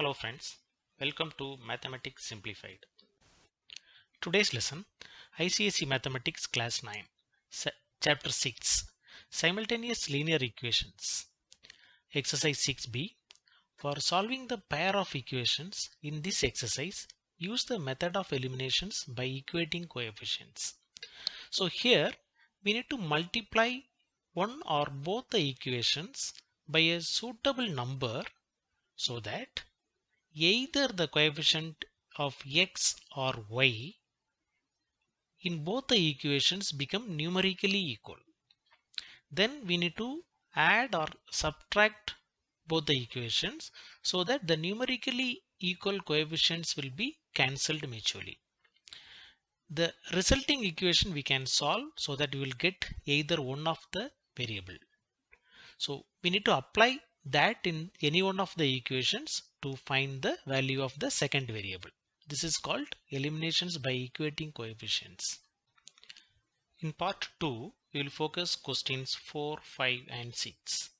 Hello friends, welcome to Mathematics Simplified. Today's lesson ICSE Mathematics Class 9, Chapter 6, Simultaneous Linear Equations. Exercise 6b. For solving the pair of equations in this exercise, use the method of eliminations by equating coefficients. So here we need to multiply one or both the equations by a suitable number so that either the coefficient of x or y in both the equations become numerically equal. Then we need to add or subtract both the equations so that the numerically equal coefficients will be cancelled mutually. The resulting equation we can solve so that we will get either one of the variable. So we need to apply that in any one of the equations to find the value of the second variable. This is called eliminations by equating coefficients. In part 2, we will focus questions 4, 5 and 6.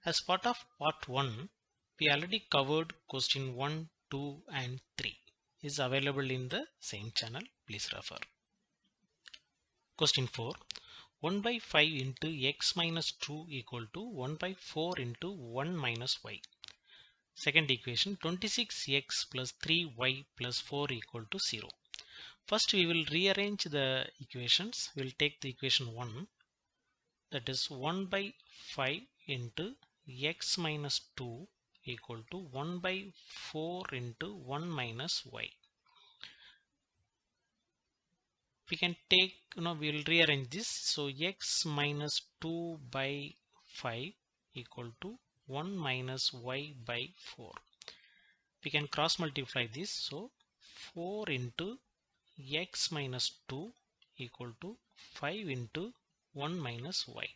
As part of part 1, we already covered question 1, 2 and 3. It is available in the same channel. Please refer. Question 4. 1 by 5 into x minus 2 equal to 1 by 4 into 1 minus y. Second equation 26x plus 3y plus 4 equal to 0. First we will rearrange the equations. We will take the equation 1, that is 1 by 5 into x minus 2 equal to 1 by 4 into 1 minus y. We can take, we will rearrange this. So x minus 2 by 5 equal to 1 minus y by 4. We can cross multiply this. So 4 into x minus 2 equal to 5 into 1 minus y.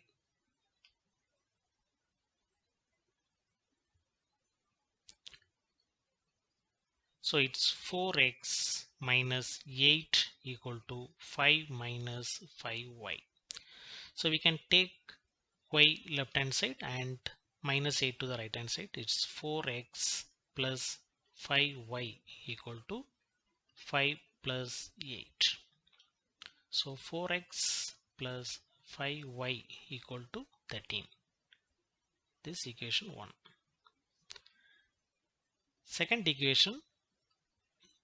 So it's 4x minus 8 equal to 5 minus 5y. So we can take y left hand side and minus 8 to the right hand side. It's 4x plus 5y equal to 5 plus 8. So 4x plus 5y equal to 13. This equation 1. Second equation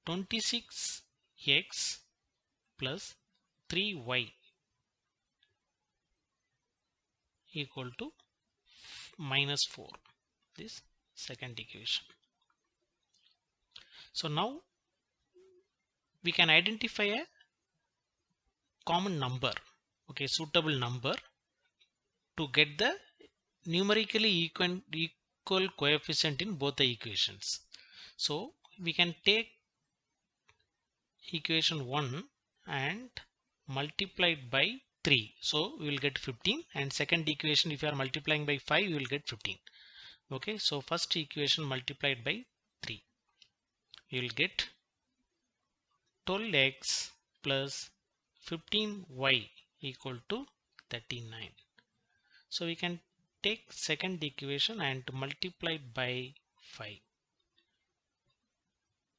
26x plus 3y equal to minus 4. This second equation. So now we can identify a common number, suitable number to get the numerically equal coefficient in both the equations. So we can take equation 1 and multiply it by 3. So we will get 15, and second equation, if you are multiplying by 5, you will get 15. Okay, so first equation multiplied by 3, you will get 12x plus 15y equal to 39. So we can take second equation and multiply it by 5.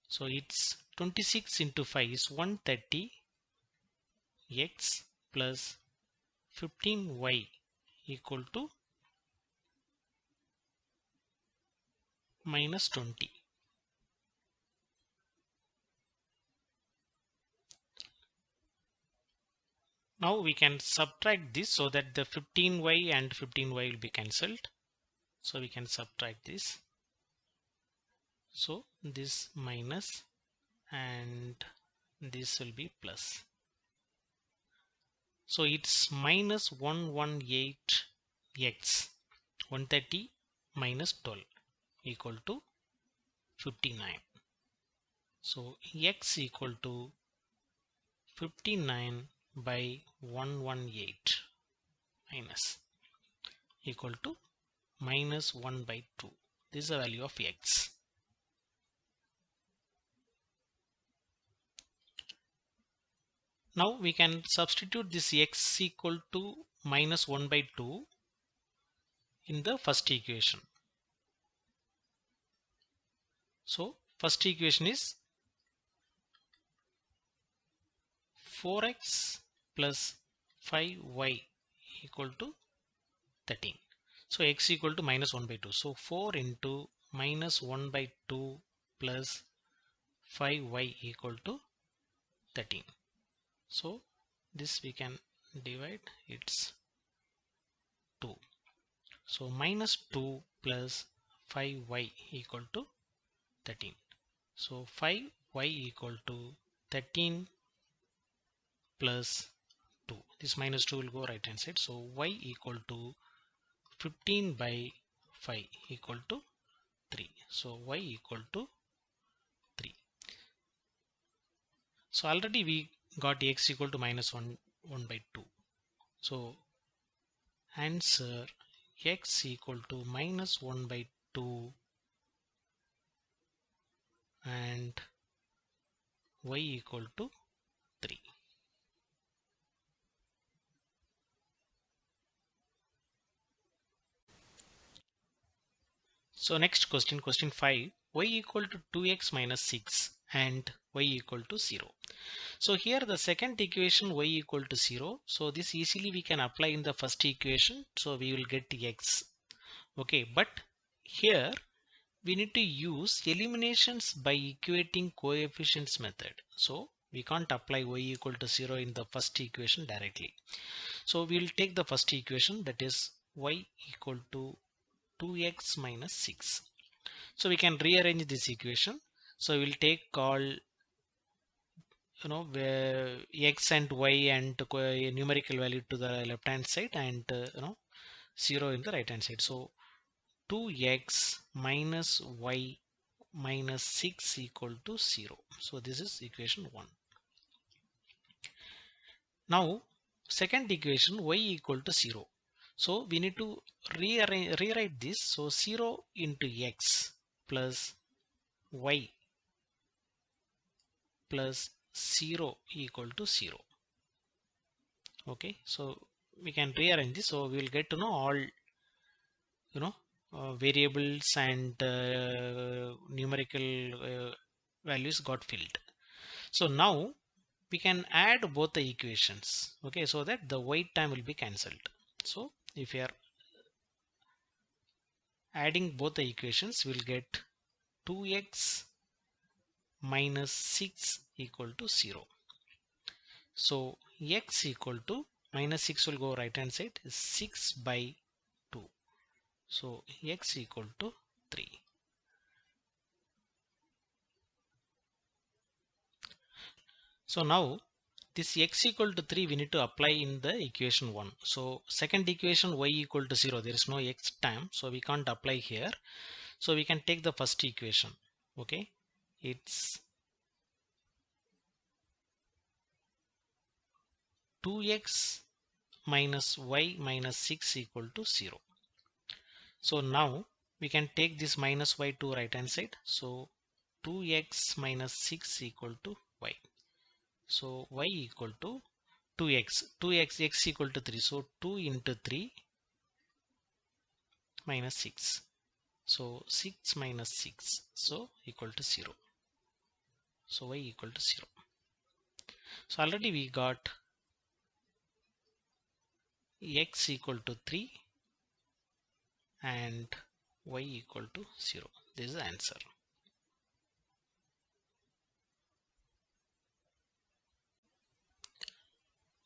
So it's 26 into 5 is 130 x plus 15y equal to minus 20. Now we can subtract this so that the 15y and 15y will be cancelled. So we can subtract this. So this minus and this will be plus. So it's minus 118x, 130 minus 12 equal to 59. So x equal to 59 by 118 minus equal to minus 1 by 2. This is the value of x. Now we can substitute this x equal to minus 1 by 2 in the first equation. So first equation is 4x plus 5y equal to 13. So x equal to minus 1 by 2. So 4 into minus 1 by 2 plus 5y equal to 13. So this we can divide, it's 2. So minus 2 plus 5y equal to 13. So 5y equal to 13 plus 2. This minus 2 will go right hand side. So y equal to 15 by 5 equal to 3. So y equal to 3. So already we got x equal to minus 1 by 2. So answer x equal to minus 1 by 2 and y equal to 3. So next question, question 5, y equal to 2x minus 6 and y equal to 0. So here the second equation y equal to 0. So this easily we can apply in the first equation. So we will get x. Okay, but here we need to use eliminations by equating coefficients method. So we can't apply y equal to 0 in the first equation directly. So we will take the first equation, that is y equal to 2x minus 6. So we can rearrange this equation. So we'll take all where x and y and numerical value to the left hand side and 0 in the right hand side. So 2x minus y minus 6 equal to 0. So this is equation 1. Now second equation y equal to 0. So we need to rewrite this. So 0 into x plus y plus 0 equal to 0. Okay, so we can rearrange this. So we will get to know all variables and numerical values got filled. So now we can add both the equations, okay, so that the wait time will be cancelled. So if we are adding both the equations, we'll get 2x minus 6 equal to 0. So x equal to minus 6 will go right hand side, is 6 by 2. So x equal to 3. So now this x equal to 3 we need to apply in the equation 1. So second equation y equal to 0, there is no x time, so we can't apply here. So we can take the first equation. Okay, it's 2x minus y minus 6 equal to 0. So now we can take this minus y to right hand side. So 2x minus 6 equal to y. So y equal to 2x x equal to 3. So 2 into 3 minus 6. So 6 minus 6. So equal to 0. So y equal to 0. So already we got x equal to 3 and y equal to 0. This is the answer.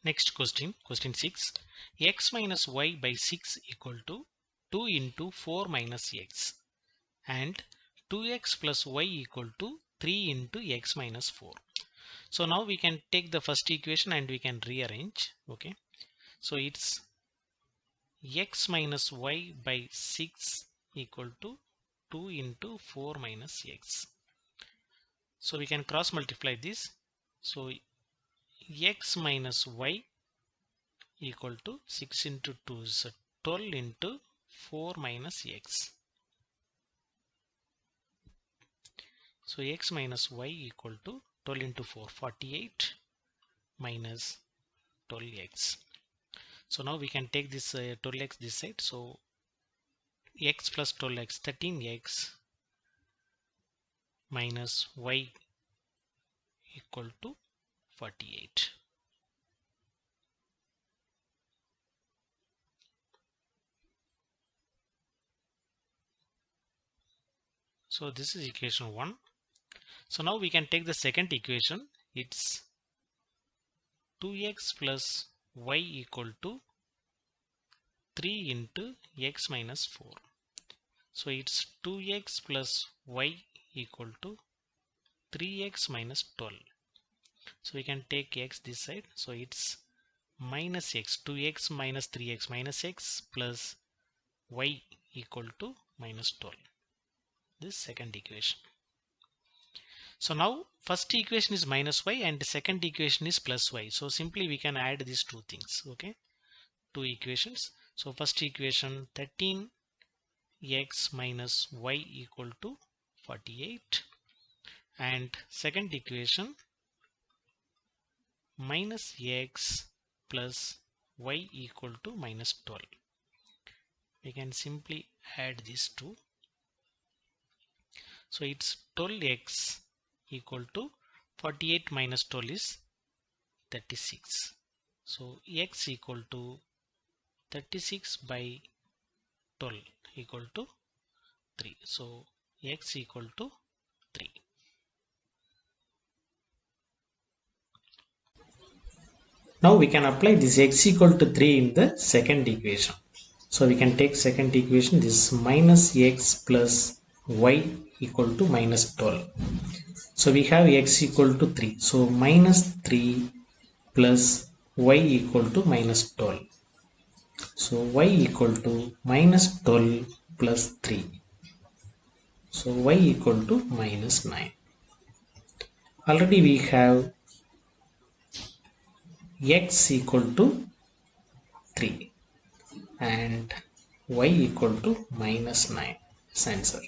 Next question, question 6. X minus y by 6 equal to 2 into 4 minus x and 2x plus y equal to 3 into x minus 4. So now we can take the first equation and we can rearrange. Okay, so it's x minus y by 6 equal to 2 into 4 minus x. So we can cross multiply this. So x minus y equal to 6 into 2 is 12 into 4 minus x. So x minus y equal to 12 into 4, 48 minus 12x. So now we can take this 12x this side. So x plus 12x, 13x minus y equal to 48. So this is equation 1. So now we can take the second equation. It's 2x plus y equal to 3 into x minus 4. So it's 2x plus y equal to 3x minus 12. So we can take x this side. So it's minus x, 2x minus 3x minus x plus y equal to minus 12. This second equation. So now first equation is minus y and the second equation is plus y. So simply we can add these two things. Okay, two equations. So first equation 13x minus y equal to 48, and second equation minus x plus y equal to minus 12. We can simply add these two. So it's 12x equal to 48 minus 12 is 36. So x equal to 36 by 12 equal to 3. So x equal to 3. Now we can apply this x equal to 3 in the second equation. So we can take second equation, this minus x plus y equal to minus 12. So we have x equal to 3. So minus 3 plus y equal to minus 12. So y equal to minus 12 plus 3. So y equal to minus 9. Already we have x equal to 3 and y equal to minus 9 is answer.